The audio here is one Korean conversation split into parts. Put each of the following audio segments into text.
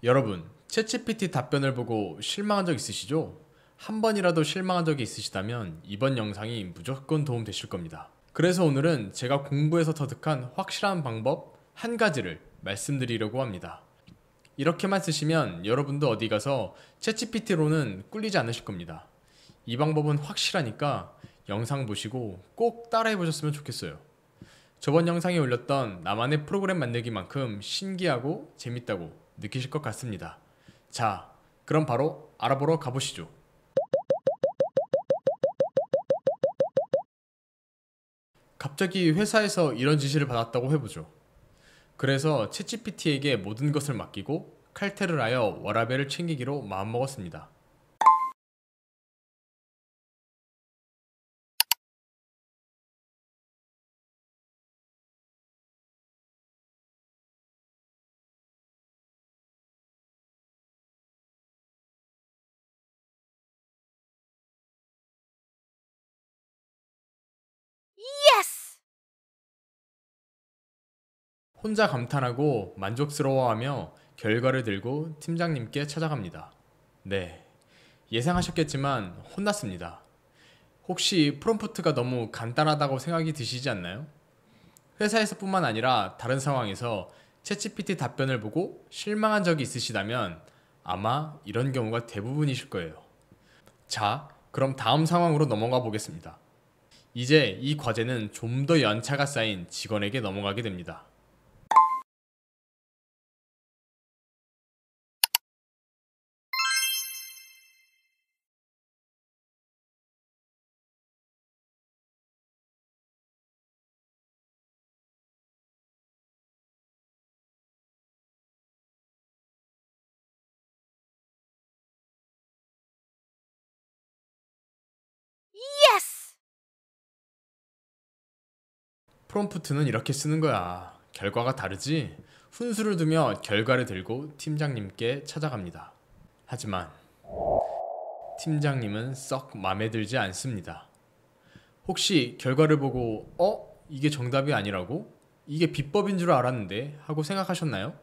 여러분, 챗GPT 답변을 보고 실망한 적 있으시죠? 한 번이라도 실망한 적이 있으시다면 이번 영상이 무조건 도움 되실 겁니다. 그래서 오늘은 제가 공부해서 터득한 확실한 방법 한 가지를 말씀드리려고 합니다. 이렇게만 쓰시면 여러분도 어디 가서 챗GPT로는 꿀리지 않으실 겁니다. 이 방법은 확실하니까 영상 보시고 꼭 따라해 보셨으면 좋겠어요. 저번 영상에 올렸던 나만의 프로그램 만들기만큼 신기하고 재밌다고 느끼실 것 같습니다. 자, 그럼 바로 알아보러 가보시죠. 갑자기 회사에서 이런 지시를 받았다고 해보죠. 그래서 챗GPT에게 모든 것을 맡기고 칼퇴를 하여 워라밸을 챙기기로 마음먹었습니다. Yes! 혼자 감탄하고 만족스러워하며 결과를 들고 팀장님께 찾아갑니다. 네, 예상하셨겠지만 혼났습니다. 혹시 프롬프트가 너무 간단하다고 생각이 드시지 않나요? 회사에서뿐만 아니라 다른 상황에서 챗GPT 답변을 보고 실망한 적이 있으시다면 아마 이런 경우가 대부분이실 거예요. 자, 그럼 다음 상황으로 넘어가 보겠습니다. 이제 이 과제는 좀 더 연차가 쌓인 직원에게 넘어가게 됩니다. Yes! 프롬프트는 이렇게 쓰는 거야. 결과가 다르지? 훈수를 두며 결과를 들고 팀장님께 찾아갑니다. 하지만 팀장님은 썩 마음에 들지 않습니다. 혹시 결과를 보고 이게 정답이 아니라고? 이게 비법인 줄 알았는데 하고 생각하셨나요?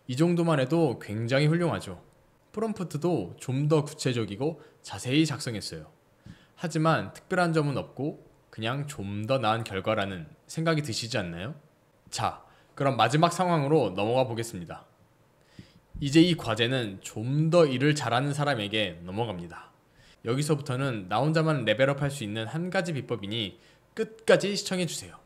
이 정도만 해도 굉장히 훌륭하죠. 프롬프트도 좀 더 구체적이고 자세히 작성했어요. 하지만 특별한 점은 없고 그냥 좀 더 나은 결과라는 생각이 드시지 않나요? 자, 그럼 마지막 상황으로 넘어가 보겠습니다. 이제 이 과제는 좀 더 일을 잘하는 사람에게 넘어갑니다. 여기서부터는 나 혼자만 레벨업 할 수 있는 한 가지 비법이니 끝까지 시청해주세요.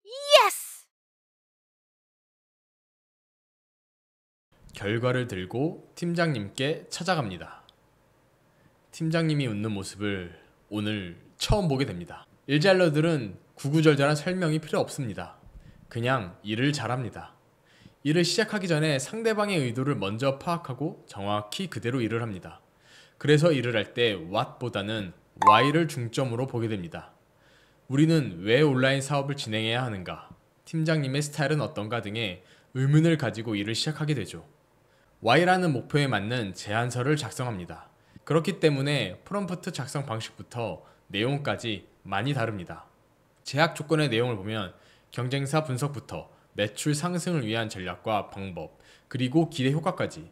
Yes! 결과를 들고 팀장님께 찾아갑니다. 팀장님이 웃는 모습을 오늘 처음 보게 됩니다. 일잘러들은 구구절절한 설명이 필요 없습니다. 그냥 일을 잘합니다. 일을 시작하기 전에 상대방의 의도를 먼저 파악하고 정확히 그대로 일을 합니다. 그래서 일을 할 때 what보다는 why를 중점으로 보게 됩니다. 우리는 왜 온라인 사업을 진행해야 하는가, 팀장님의 스타일은 어떤가 등의 의문을 가지고 일을 시작하게 되죠. Y라는 목표에 맞는 제안서를 작성합니다. 그렇기 때문에 프롬프트 작성 방식부터 내용까지 많이 다릅니다. 제약 조건의 내용을 보면 경쟁사 분석부터 매출 상승을 위한 전략과 방법, 그리고 기대 효과까지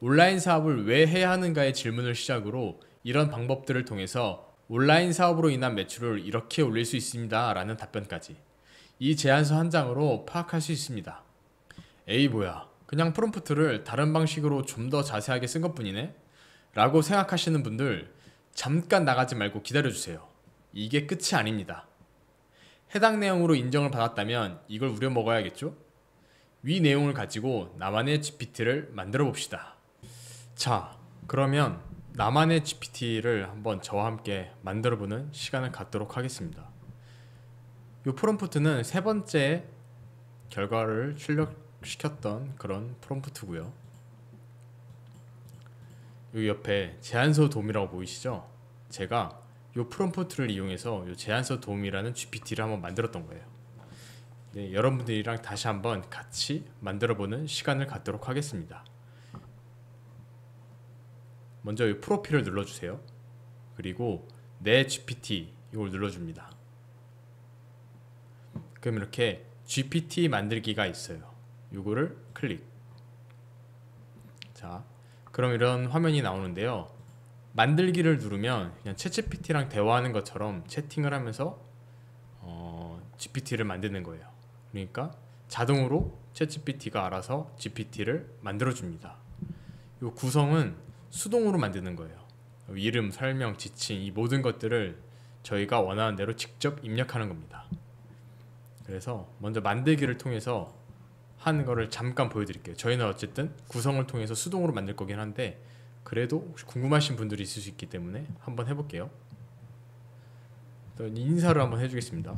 온라인 사업을 왜 해야 하는가의 질문을 시작으로 이런 방법들을 통해서 온라인 사업으로 인한 매출을 이렇게 올릴 수 있습니다 라는 답변까지 이 제안서 한 장으로 파악할 수 있습니다. 에이 뭐야, 그냥 프롬프트를 다른 방식으로 좀 더 자세하게 쓴 것뿐이네? 라고 생각하시는 분들 잠깐 나가지 말고 기다려주세요. 이게 끝이 아닙니다. 해당 내용으로 인정을 받았다면 이걸 우려먹어야겠죠? 위 내용을 가지고 나만의 GPT를 만들어 봅시다. 자, 그러면 나만의 GPT를 한번 저와 함께 만들어보는 시간을 갖도록 하겠습니다. 이 프롬프트는 세 번째 결과를 출력시켰던 그런 프롬프트고요. 여기 옆에 제안서 도움이라고 보이시죠? 제가 이 프롬프트를 이용해서 이 제안서 도움이라는 GPT를 한번 만들었던 거예요. 네, 여러분들이랑 다시 한번 같이 만들어보는 시간을 갖도록 하겠습니다. 먼저 이 프로필을 눌러주세요. 그리고 내 GPT 이걸 눌러줍니다. 그럼 이렇게 GPT 만들기가 있어요. 이거를 클릭. 자, 그럼 이런 화면이 나오는데요. 만들기를 누르면 그냥 챗GPT랑 대화하는 것처럼 채팅을 하면서 GPT를 만드는 거예요. 그러니까 자동으로 챗GPT가 알아서 GPT를 만들어줍니다. 이 구성은 수동으로 만드는 거예요. 이름, 설명, 지칭 이 모든 것들을 저희가 원하는 대로 직접 입력하는 겁니다. 그래서 먼저 만들기를 통해서 하는 거를 잠깐 보여드릴게요. 저희는 어쨌든 구성을 통해서 수동으로 만들 거긴 한데 그래도 혹시 궁금하신 분들이 있을 수 있기 때문에 한번 해볼게요. 인사를 한번 해주겠습니다.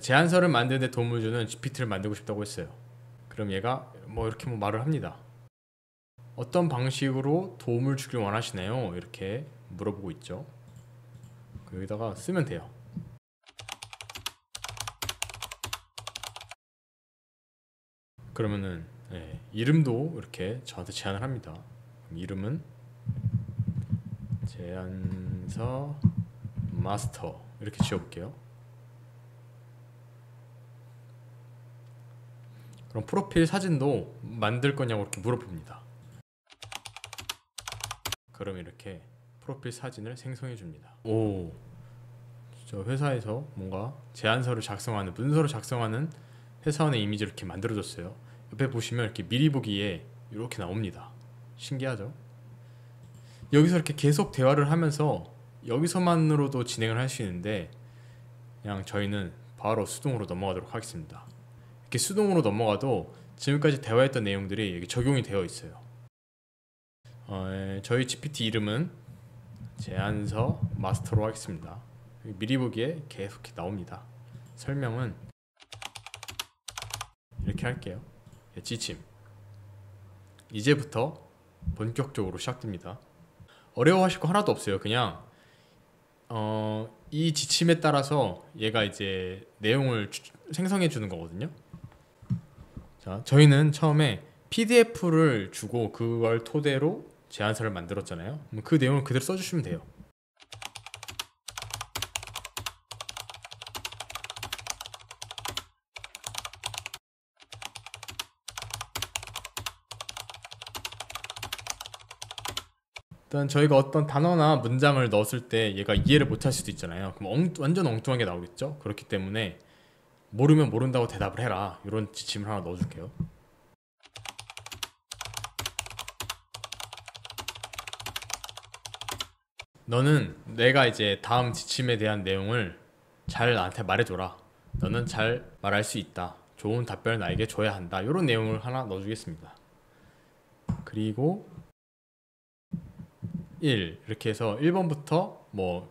제안서를 만드는 데 도움을 주는 GPT를 만들고 싶다고 했어요. 그럼 얘가 이렇게 말을 합니다. 어떤 방식으로 도움을 주길 원하시나요? 이렇게 물어보고 있죠. 여기다가 쓰면 돼요. 그러면은 이름도 이렇게 저한테 제안을 합니다. 이름은 제안서 마스터 이렇게 지어볼게요. 그럼 프로필 사진도 만들 거냐고 이렇게 물어봅니다. 그럼 이렇게 프로필 사진을 생성해 줍니다. 오, 저 회사에서 뭔가 제안서를 작성하는, 문서를 작성하는 회사원의 이미지를 이렇게 만들어줬어요. 옆에 보시면 이렇게 미리 보기에 이렇게 나옵니다. 신기하죠? 여기서 이렇게 계속 대화를 하면서 여기서만으로도 진행을 할 수 있는데 그냥 저희는 바로 수동으로 넘어가도록 하겠습니다. 이렇게 수동으로 넘어가도 지금까지 대화했던 내용들이 여기 적용이 되어 있어요. 저희 GPT 이름은 제안서 마스터로 하겠습니다. 미리 보기에 계속 나옵니다. 설명은 이렇게 할게요. 지침. 이제부터 본격적으로 시작됩니다. 어려워하실 거 하나도 없어요. 그냥 이 지침에 따라서 얘가 이제 내용을 생성해 주는 거거든요. 자, 저희는 처음에 PDF를 주고 그걸 토대로 제안서를 만들었잖아요. 그 내용을 그대로 써주시면 돼요. 일단 저희가 어떤 단어나 문장을 넣었을 때 얘가 이해를 못할 수도 있잖아요. 그럼 완전 엉뚱하게 나오겠죠? 그렇기 때문에 모르면 모른다고 대답을 해라. 이런 지침을 하나 넣어줄게요. 너는 내가 이제 다음 지침에 대한 내용을 잘 나한테 말해줘라. 너는 잘 말할 수 있다. 좋은 답변을 나에게 줘야 한다. 이런 내용을 하나 넣어주겠습니다. 그리고 1 이렇게 해서 1번부터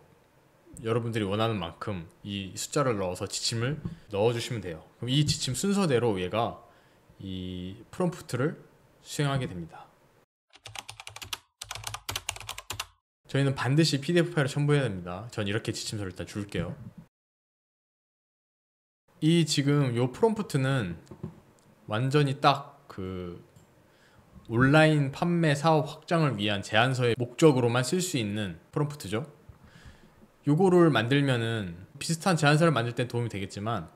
여러분들이 원하는 만큼 이 숫자를 넣어서 지침을 넣어주시면 돼요. 그럼 이 지침 순서대로 얘가 이 프롬프트를 수행하게 됩니다. 저희는 반드시 PDF 파일을 첨부해야 됩니다. 전 이렇게 지침서를 일단 줄게요. 지금 요 프롬프트는 완전히 딱 온라인 판매 사업 확장을 위한 제안서의 목적으로만 쓸 수 있는 프롬프트죠. 요거를 만들면은 비슷한 제안서를 만들 때 도움이 되겠지만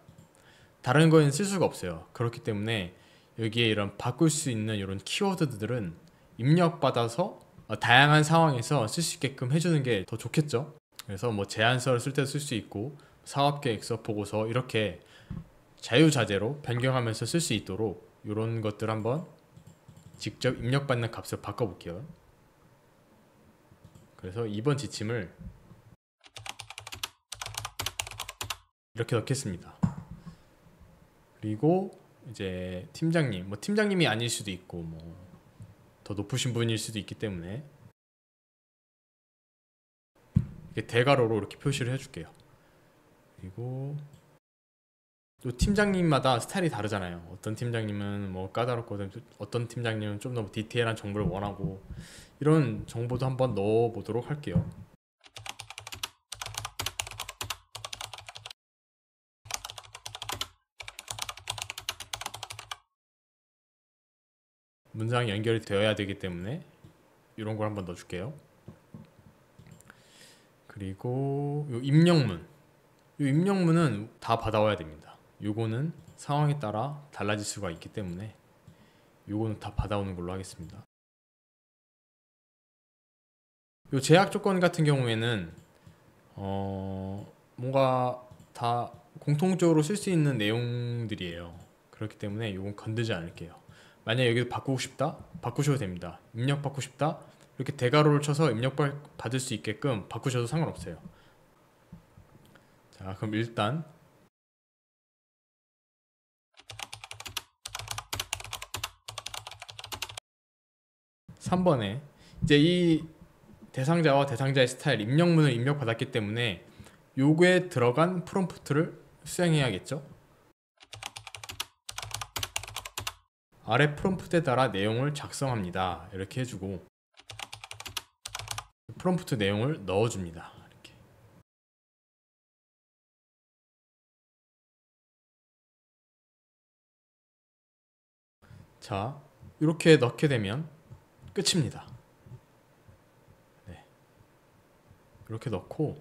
다른 거에는 쓸 수가 없어요. 그렇기 때문에 여기에 이런 바꿀 수 있는 이런 키워드들은 입력받아서 다양한 상황에서 쓸 수 있게끔 해주는 게 더 좋겠죠. 그래서 제안서를 쓸 때도 쓸 수 있고 사업계획서, 보고서 이렇게 자유자재로 변경하면서 쓸 수 있도록 이런 것들 한번 직접 입력받는 값을 바꿔볼게요. 그래서 이번 지침을 이렇게 넣겠습니다. 그리고 이제 팀장님, 팀장님이 아닐 수도 있고 더 높으신 분일 수도 있기 때문에 이렇게 대괄호로 이렇게 표시를 해줄게요. 그리고 또 팀장님마다 스타일이 다르잖아요. 어떤 팀장님은 뭐 까다롭거든, 어떤 팀장님은 좀 더 디테일한 정보를 원하고, 이런 정보도 한번 넣어 보도록 할게요. 문장이 연결이 되어야 되기 때문에 이런 걸 한번 넣어줄게요. 그리고 요 입력문, 요 입력문은 다 받아와야 됩니다. 요거는 상황에 따라 달라질 수가 있기 때문에 요거는 다 받아오는 걸로 하겠습니다. 요 제약 조건 같은 경우에는 뭔가 다 공통적으로 쓸 수 있는 내용들이에요. 그렇기 때문에 요건 건드지 않을게요. 만약 여기서 바꾸고 싶다? 바꾸셔도 됩니다. 입력 받고 싶다? 이렇게 대괄호를 쳐서 입력 받을 수 있게끔 바꾸셔도 상관없어요. 자, 그럼 일단 3번에 이제 이 대상자와 대상자의 스타일 입력문을 입력받았기 때문에 요거에 들어간 프롬프트를 수행해야겠죠. 아래 프롬프트에 따라 내용을 작성합니다. 이렇게 해주고 프롬프트 내용을 넣어줍니다. 이렇게. 자, 이렇게 넣게 되면 끝입니다. 네. 이렇게 넣고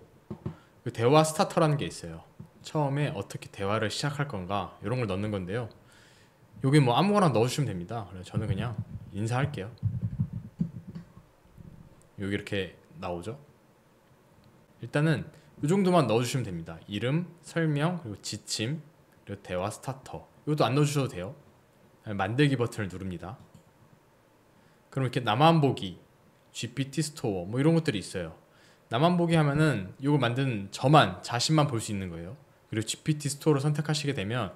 대화 스타터라는 게 있어요. 처음에 어떻게 대화를 시작할 건가 이런 걸 넣는 건데요. 여기 뭐 아무거나 넣어주시면 됩니다. 그래서 저는 그냥 인사할게요. 여기 이렇게 나오죠. 일단은 이 정도만 넣어주시면 됩니다. 이름, 설명, 그리고 지침, 그리고 대화 스타터. 이것도 안 넣어주셔도 돼요. 만들기 버튼을 누릅니다. 그럼 이렇게 나만 보기, GPT 스토어 뭐 이런 것들이 있어요. 나만 보기 하면은 이걸 만든 저만 자신만 볼 수 있는 거예요. 그리고 GPT 스토어를 선택하시게 되면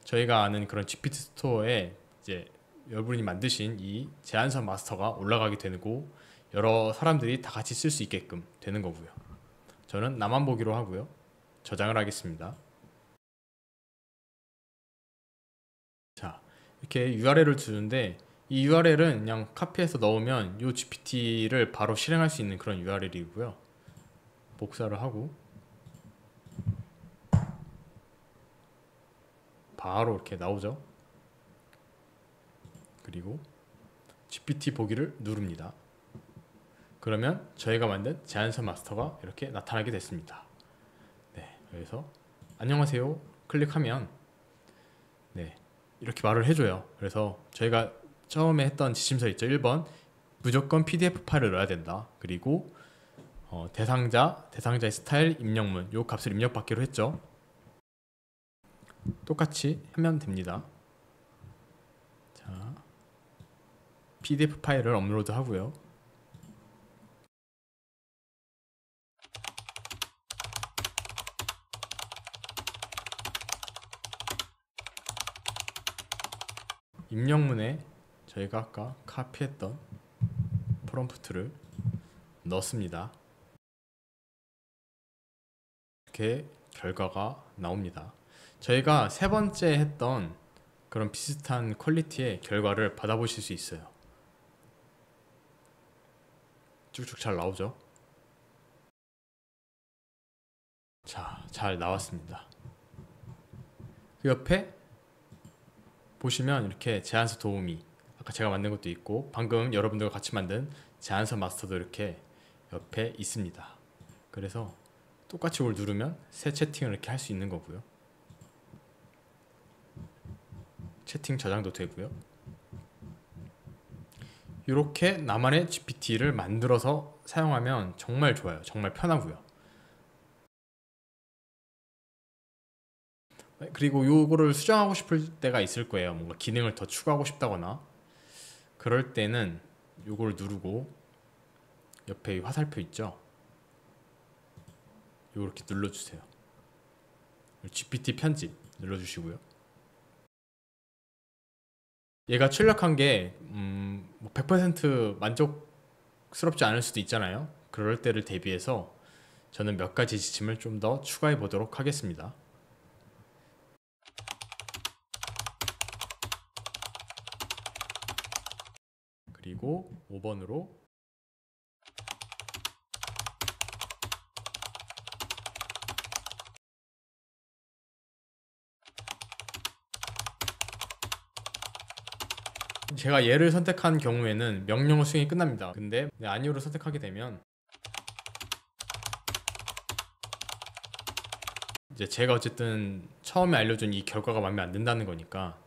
저희가 아는 그런 GPT 스토어에 이제 여러분이 만드신 이 제안서 마스터가 올라가게 되고 여러 사람들이 다 같이 쓸 수 있게끔 되는 거고요. 저는 나만 보기로 하고요. 저장을 하겠습니다. 자, 이렇게 URL을 주는데 이 URL은 그냥 카피해서 넣으면 이 GPT를 바로 실행할 수 있는 그런 URL이고요. 복사를 하고 바로 이렇게 나오죠. 그리고 GPT 보기를 누릅니다. 그러면 저희가 만든 제안서 마스터가 이렇게 나타나게 됐습니다. 네, 그래서 안녕하세요 클릭하면 네, 이렇게 말을 해줘요. 그래서 저희가 처음에 했던 지침서 있죠. 1번 무조건 PDF 파일을 넣어야 된다. 그리고 대상자의 스타일, 입력문 요 값을 입력받기로 했죠. 똑같이 하면 됩니다. 자, PDF 파일을 업로드 하고요. 입력문에 저희가 아까 카피했던 프롬프트를 넣습니다. 이렇게 결과가 나옵니다. 저희가 세 번째 했던 그런 비슷한 퀄리티의 결과를 받아보실 수 있어요. 쭉쭉 잘 나오죠? 자, 잘 나왔습니다. 그 옆에 보시면 이렇게 제안서 도우미, 아까 제가 만든 것도 있고 방금 여러분들과 같이 만든 제안서 마스터도 이렇게 옆에 있습니다. 그래서 똑같이 이걸 누르면 새 채팅을 이렇게 할 수 있는 거고요. 채팅 저장도 되고요. 이렇게 나만의 GPT를 만들어서 사용하면 정말 좋아요. 정말 편하고요. 그리고 요거를 수정하고 싶을 때가 있을 거예요. 뭔가 기능을 더 추가하고 싶다거나 그럴 때는 요거를 누르고 옆에 화살표 있죠? 요거 이렇게 눌러주세요. GPT 편집 눌러주시고요. 얘가 출력한 게 100% 만족스럽지 않을 수도 있잖아요. 그럴 때를 대비해서 저는 몇 가지 지침을 좀 더 추가해 보도록 하겠습니다. 그리고 5번으로 제가 얘를 선택한 경우에는 명령어 수행이 끝납니다. 근데 아니오를 선택하게 되면 이제 제가 어쨌든 처음에 알려준 이 결과가 마음에 안 든다는 거니까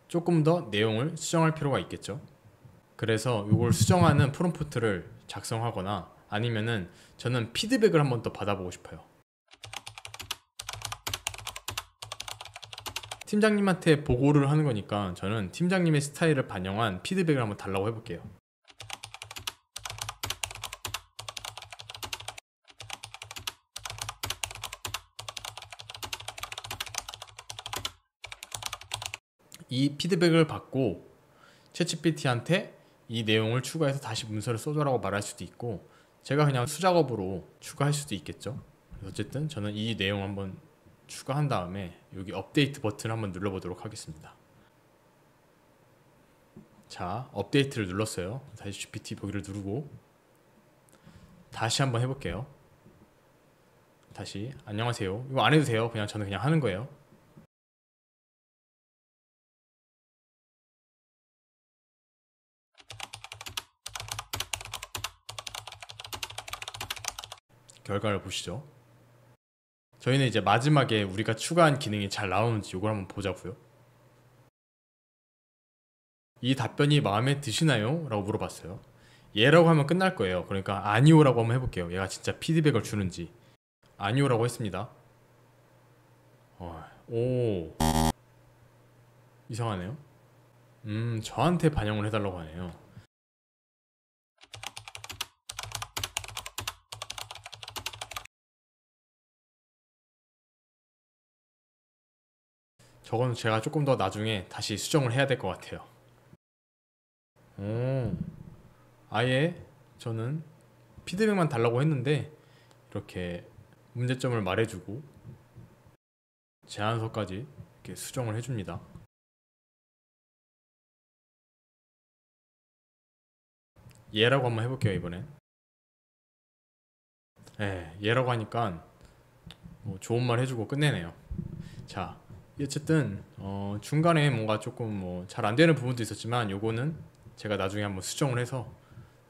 조금 더 내용을 수정할 필요가 있겠죠. 그래서 이걸 수정하는 프롬프트를 작성하거나 아니면은 저는 피드백을 한번 더 받아보고 싶어요. 팀장님한테 보고를 하는 거니까 저는 팀장님의 스타일을 반영한 피드백을 한번 달라고 해볼게요. 이 피드백을 받고 챗GPT한테 이 내용을 추가해서 다시 문서를 써줘라고 말할 수도 있고 제가 그냥 수작업으로 추가할 수도 있겠죠. 어쨌든 저는 이 내용 한번 추가한 다음에 여기 업데이트 버튼 한번 눌러보도록 하겠습니다. 자, 업데이트를 눌렀어요. 다시 GPT 보기를 누르고 다시 한번 해볼게요. 다시 안녕하세요. 이거 안 해도 돼요. 그냥 저는 그냥 하는 거예요. 결과를 보시죠. 저희는 이제 마지막에 우리가 추가한 기능이 잘 나오는지 이걸 한번 보자고요. 이 답변이 마음에 드시나요? 라고 물어봤어요. 예라고 하면 끝날 거예요. 그러니까 아니오라고 한번 해볼게요. 얘가 진짜 피드백을 주는지. 아니오라고 했습니다. 오, 이상하네요. 저한테 반영을 해달라고 하네요. 저건 제가 조금 더 나중에 다시 수정을 해야 될 것 같아요. 아예 저는 피드백만 달라고 했는데 이렇게 문제점을 말해주고 제안서까지 이렇게 수정을 해줍니다. 얘라고 한번 해볼게요. 이번엔 얘라고 하니까 뭐 좋은 말 해주고 끝내네요. 자, 어쨌든 중간에 뭔가 조금 뭐 잘 안되는 부분도 있었지만 요거는 제가 나중에 한번 수정을 해서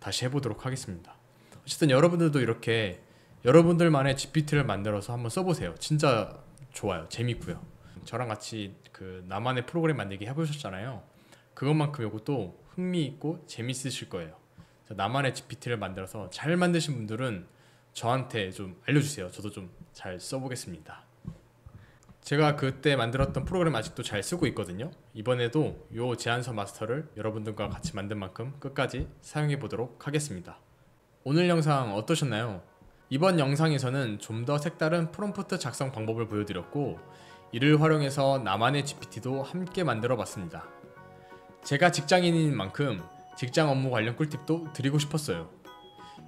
다시 해보도록 하겠습니다. 어쨌든 여러분들도 이렇게 여러분들만의 GPT를 만들어서 한번 써보세요. 진짜 좋아요. 재밌고요. 저랑 같이 그 나만의 프로그램 만들기 해보셨잖아요. 그것만큼 요것도 흥미있고 재밌으실 거예요. 나만의 GPT를 만들어서 잘 만드신 분들은 저한테 좀 알려주세요. 저도 좀 잘 써보겠습니다. 제가 그때 만들었던 프로그램 아직도 잘 쓰고 있거든요. 이번에도 요 제안서 마스터를 여러분들과 같이 만든 만큼 끝까지 사용해 보도록 하겠습니다. 오늘 영상 어떠셨나요? 이번 영상에서는 좀 더 색다른 프롬프트 작성 방법을 보여드렸고 이를 활용해서 나만의 GPT도 함께 만들어 봤습니다. 제가 직장인인 만큼 직장 업무 관련 꿀팁도 드리고 싶었어요.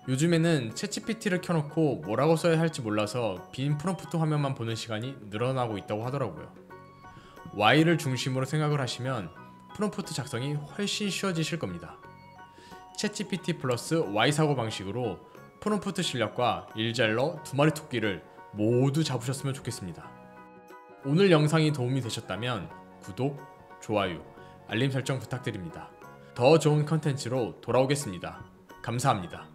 요즘에는 챗GPT를 켜놓고 뭐라고 써야 할지 몰라서 빈 프롬프트 화면만 보는 시간이 늘어나고 있다고 하더라고요. Y를 중심으로 생각을 하시면 프롬프트 작성이 훨씬 쉬워지실 겁니다. 챗GPT 플러스 Y 사고방식으로 프롬프트 실력과 일잘러 두 마리 토끼를 모두 잡으셨으면 좋겠습니다. 오늘 영상이 도움이 되셨다면 구독, 좋아요, 알림 설정 부탁드립니다. 더 좋은 컨텐츠로 돌아오겠습니다. 감사합니다.